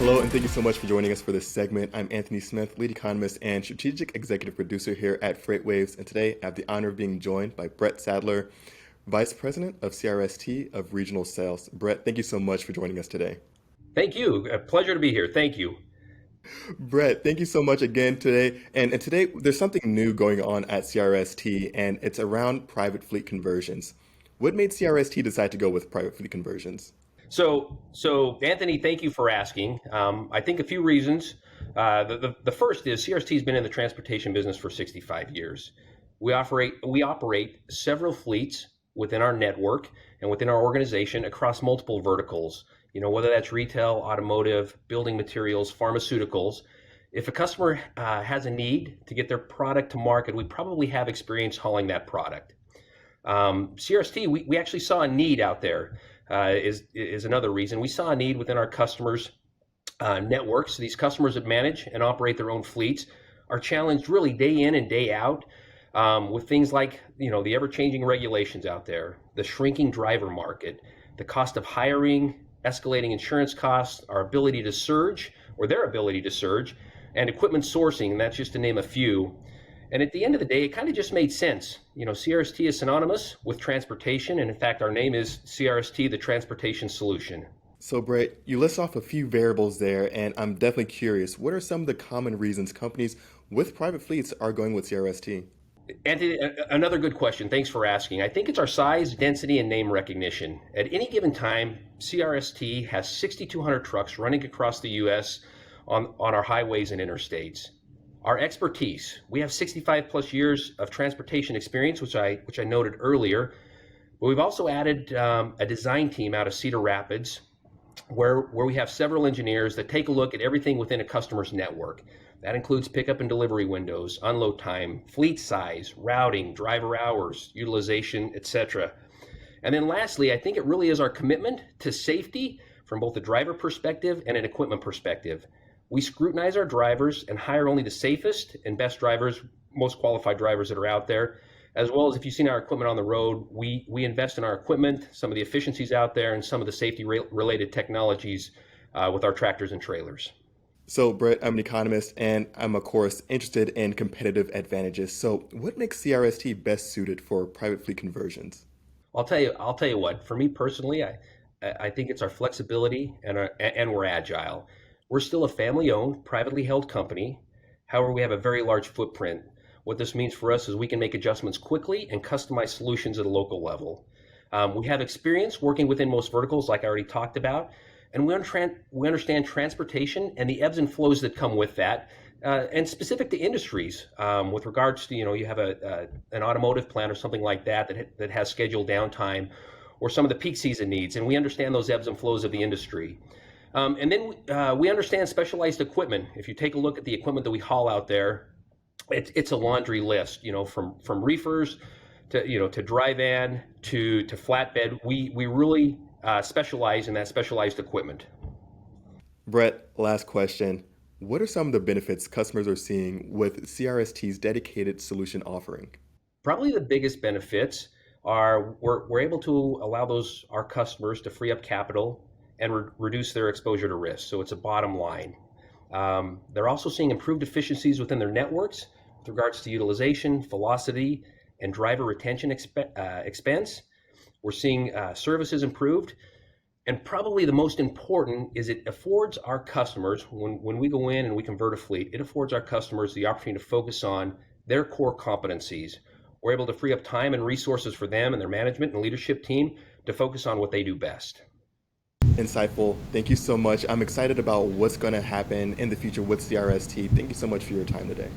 Hello, and thank you so much for joining us for this segment. I'm Anthony Smith, lead economist and strategic executive producer here at FreightWaves. And today I have the honor of being joined by Brett Sadler, Vice President of CRST of Regional Sales. Brett, thank you so much for joining us today. Thank you. A pleasure to be here. Thank you. Brett, thank you so much again today. And today there's something new going on at CRST, and it's around private fleet conversions. What made CRST decide to go with private fleet conversions? So Anthony, thank you for asking. I think a few reasons. The first is CRST has been in the transportation business for 65 years. We operate several fleets within our network and within our organization across multiple verticals. You know, whether that's retail, automotive, building materials, pharmaceuticals. If a customer has a need to get their product to market, we probably have experience hauling that product. CRST, we actually saw a need out there. Is another reason. We saw a need within our customers' networks. These customers that manage and operate their own fleets are challenged really day in and day out with things like, you know, the ever-changing regulations out there, the shrinking driver market, the cost of hiring, escalating insurance costs, our ability to surge, or their ability to surge, and equipment sourcing, and that's just to name a few. And at the end of the day, it kind of just made sense. You know, CRST is synonymous with transportation, and in fact, our name is CRST, the Transportation Solution. So, Brett, you list off a few variables there, and I'm definitely curious. What are some of the common reasons companies with private fleets are going with CRST? Anthony, another good question. Thanks for asking. I think it's our size, density, and name recognition. At any given time, CRST has 6,200 trucks running across the U.S. on our highways and interstates. Our expertise, we have 65 plus years of transportation experience, which I noted earlier, but we've also added a design team out of Cedar Rapids where we have several engineers that take a look at everything within a customer's network. That includes pickup and delivery windows, unload time, fleet size, routing, driver hours, utilization, etc. And then lastly, I think it really is our commitment to safety from both a driver perspective and an equipment perspective. We scrutinize our drivers and hire only the safest and best drivers, most qualified drivers that are out there, as well as if you've seen our equipment on the road, we invest in our equipment, some of the efficiencies out there, and some of the safety-related technologies with our tractors and trailers. So, Brett, I'm an economist, and I'm, of course, interested in competitive advantages. So, what makes CRST best suited for private fleet conversions? I'll tell you what. For me personally, I think it's our flexibility and we're agile. We're still a family-owned, privately held company. However, we have a very large footprint. What this means for us is we can make adjustments quickly and customize solutions at a local level. We have experience working within most verticals, like I already talked about, and we understand transportation and the ebbs and flows that come with that, and specific to industries. With regards to, you know, you have an automotive plant or something like that has scheduled downtime, or some of the peak season needs, and we understand those ebbs and flows of the industry. And then we understand specialized equipment. If you take a look at the equipment that we haul out there, it's a laundry list. You know, from reefers to dry van to flatbed. We really specialize in that specialized equipment. Brett, last question. What are some of the benefits customers are seeing with CRST's dedicated solution offering? Probably the biggest benefits are we're able to allow our customers to free up capital and reduce their exposure to risk. So it's a bottom line. They're also seeing improved efficiencies within their networks with regards to utilization, velocity, and driver retention expense. We're seeing services improved. And probably the most important is it affords our customers, when we go in and we convert a fleet, it affords our customers the opportunity to focus on their core competencies. We're able to free up time and resources for them and their management and leadership team to focus on what they do best. Insightful. Thank you so much. I'm excited about what's going to happen in the future with CRST. Thank you so much for your time today.